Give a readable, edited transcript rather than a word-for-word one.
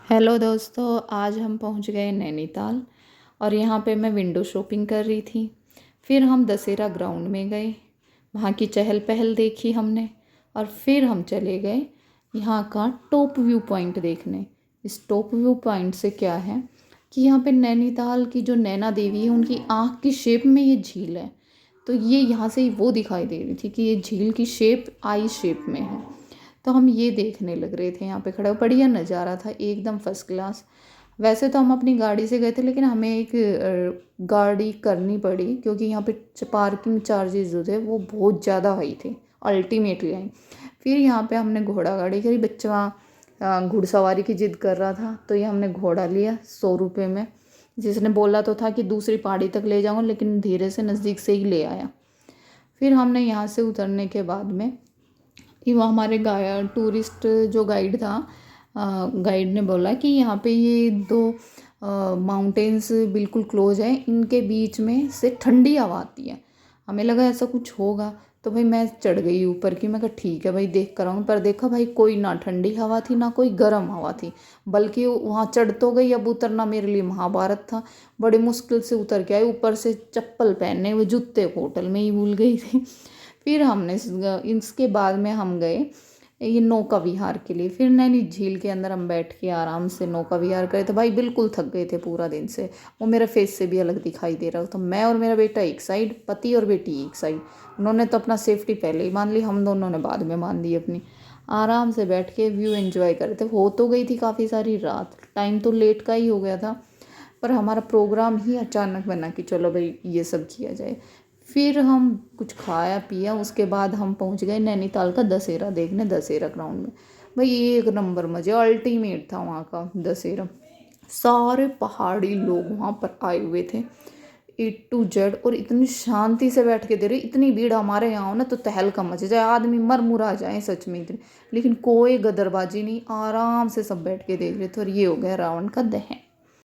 Hello दोस्तों, आज हम पहुंच गए नैनीताल और यहाँ पे मैं विंडो शॉपिंग कर रही थी। फिर हम दशहरा ग्राउंड में गए, वहाँ की चहल पहल देखी हमने और फिर हम चले गए यहाँ का टॉप व्यू पॉइंट देखने। इस टॉप व्यू पॉइंट से क्या है कि यहाँ पे नैनीताल की जो नैना देवी है उनकी आँख की शेप में ये झील है। तो ये यहाँ से वो दिखाई दे रही थी कि ये झील की शेप आई शेप में है। तो हम ये देखने लग रहे थे यहाँ पे खड़े, बढ़िया नज़ारा था एकदम फर्स्ट क्लास। वैसे तो हम अपनी गाड़ी से गए थे लेकिन हमें एक गाड़ी करनी पड़ी क्योंकि यहाँ पे पार्किंग चार्जेस जो थे वो बहुत ज़्यादा हाई थे अल्टीमेटली आई। फिर यहाँ पे हमने घोड़ा गाड़ी करी, बच्चा घुड़सवारी की जिद कर रहा था तो ये हमने घोड़ा लिया 100 रुपये में। जिसने बोला तो था कि दूसरी पहाड़ी तक ले जाऊँगा लेकिन धीरे से नज़दीक से ही ले आया। फिर हमने यहाँ से उतरने के बाद में कि वो हमारे टूरिस्ट जो गाइड था, गाइड ने बोला कि यहाँ पे ये दो माउंटेन्स बिल्कुल क्लोज है, इनके बीच में से ठंडी हवा आती है। हमें लगा ऐसा कुछ होगा तो भाई मैं चढ़ गई ऊपर की, मैं कहा ठीक है भाई देख कर आऊँ। पर देखा भाई कोई ना ठंडी हवा थी ना कोई गर्म हवा थी, बल्कि वहाँ चढ़ तो गई, अब उतरना मेरे लिए महाभारत था। बड़ी मुश्किल से उतर के आई, ऊपर से चप्पल पहनने हुए जूते होटल में ही भूल गई थी। फिर हमने इसके बाद में हम गए ये नौका विहार के लिए। फिर नैनी झील के अंदर हम बैठ के आराम से नौका विहार करे। तो भाई बिल्कुल थक गए थे पूरा दिन से, वो मेरा फेस से भी अलग दिखाई दे रहा था। मैं और मेरा बेटा एक साइड, पति और बेटी एक साइड। उन्होंने तो अपना सेफ्टी पहले ही मान ली, हम दोनों ने बाद में मान ली अपनी। आराम से बैठ के व्यू एंजॉय कर रहे थे। हो तो गई थी काफ़ी सारी रात, टाइम तो लेट का ही हो गया था, पर हमारा प्रोग्राम ही अचानक बना कि चलो भाई ये सब किया जाए। फिर हम कुछ खाया पिया, उसके बाद हम पहुंच गए नैनीताल का दशहरा देखने, दशहरा ग्राउंड में। भाई एक नंबर मजे, अल्टीमेट था वहाँ का दशहरा। सारे पहाड़ी लोग वहाँ पर आए हुए थे A to Z, और इतनी शांति से बैठ के दे रहे। इतनी भीड़ हमारे यहाँ हो ना तो तहलका मच जाए, आदमी मर मुरा जाए सच में इतनी, लेकिन कोई गदरबाजी नहीं, आराम से सब बैठ के देख रहे थे। और ये हो गया रावण का दहन।